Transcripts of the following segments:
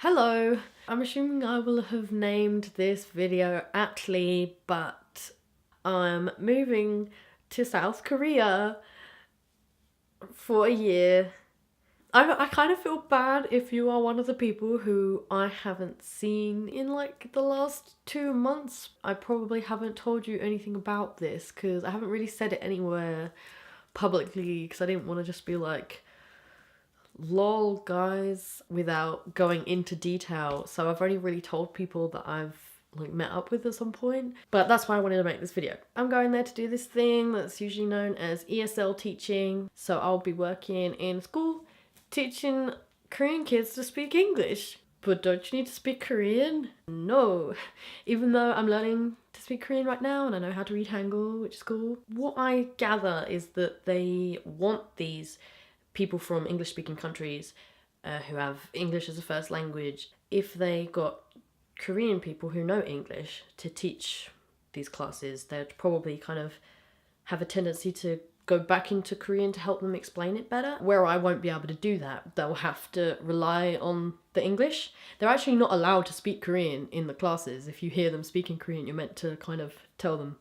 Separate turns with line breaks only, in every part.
Hello! I'm assuming I will have named this video aptly, but I'm moving to South Korea for a year. I kind of feel bad if you are one of the people who I haven't seen in like the last 2 months. I probably haven't told you anything about this because I haven't really said it anywhere publicly because I didn't want to just be like, lol guys, without going into detail. So I've only really told people that I've like met up with at some point, but that's why I wanted to make this video. I'm going there to do this thing that's usually known as ESL teaching. So I'll be working in school teaching Korean kids to speak English. But don't you need to speak Korean? No. Even though I'm learning to speak Korean right now and I know how to read Hangul, which is cool. What I gather is that they want these people from English speaking countries who have English as a first language, if they got Korean people who know English to teach these classes, they'd probably kind of have a tendency to go back into Korean to help them explain it better. Where I won't be able to do that, they'll have to rely on the English. They're actually not allowed to speak Korean in the classes. If you hear them speaking Korean, you're meant to kind of tell them.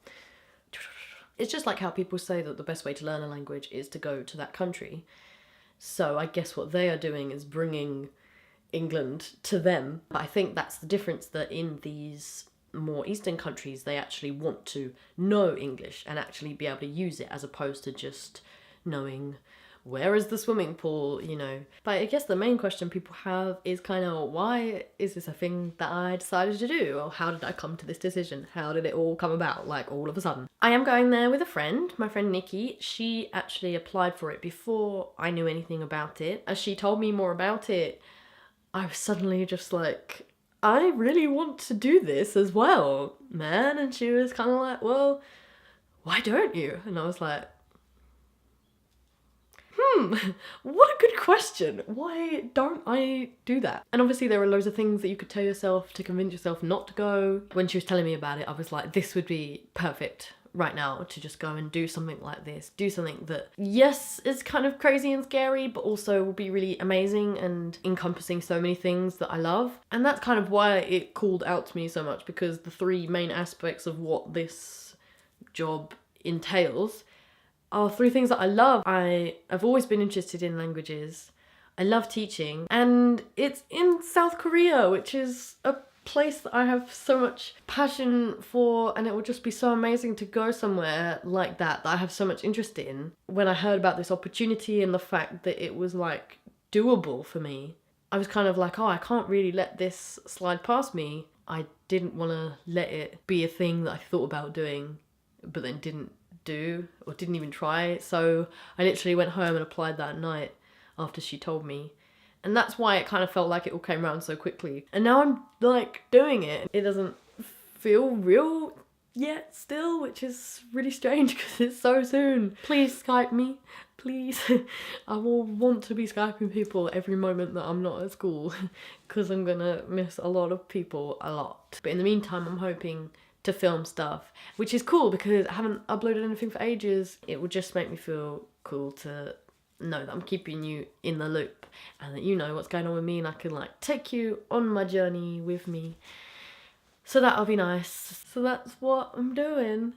It's just like how people say that the best way to learn a language is to go to that country. So I guess what they are doing is bringing England to them. But I think that's the difference, that in these more Eastern countries, they actually want to know English and actually be able to use it, as opposed to just knowing where is the swimming pool, you know. But I guess the main question people have is kind of, why is this a thing that I decided to do? Or how did I come to this decision? How did it all come about, like, all of a sudden? I am going there with a friend, my friend Nikki. She actually applied for it before I knew anything about it. As she told me more about it, I was suddenly just like, I really want to do this as well, man. And she was kind of like, well, why don't you? And I was like, what a good question. Why don't I do that? And obviously there are loads of things that you could tell yourself to convince yourself not to go. When she was telling me about it, I was like, this would be perfect right now to just go and do something like this. Do something that, yes, is kind of crazy and scary, but also will be really amazing and encompassing so many things that I love. And that's kind of why it called out to me so much, because the three main aspects of what this job entails are three things that I love. I have always been interested in languages. I love teaching, and it's in South Korea, which is a place that I have so much passion for, and it would just be so amazing to go somewhere like that I have so much interest in. When I heard about this opportunity and the fact that it was like doable for me, I was kind of like, oh, I can't really let this slide past me. I didn't want to let it be a thing that I thought about doing but then didn't do, or didn't even try. So I literally went home and applied that night after she told me. And that's why it kind of felt like it all came around so quickly. And now I'm like doing it. It doesn't feel real yet still, which is really strange because it's so soon. Please Skype me, please. I will want to be Skyping people every moment that I'm not at school because I'm gonna miss a lot of people a lot. But in the meantime, I'm hoping to film stuff, which is cool because I haven't uploaded anything for ages. It would just make me feel cool to know that I'm keeping you in the loop and that you know what's going on with me, and I can like take you on my journey with me. So that'll be nice. So that's what I'm doing.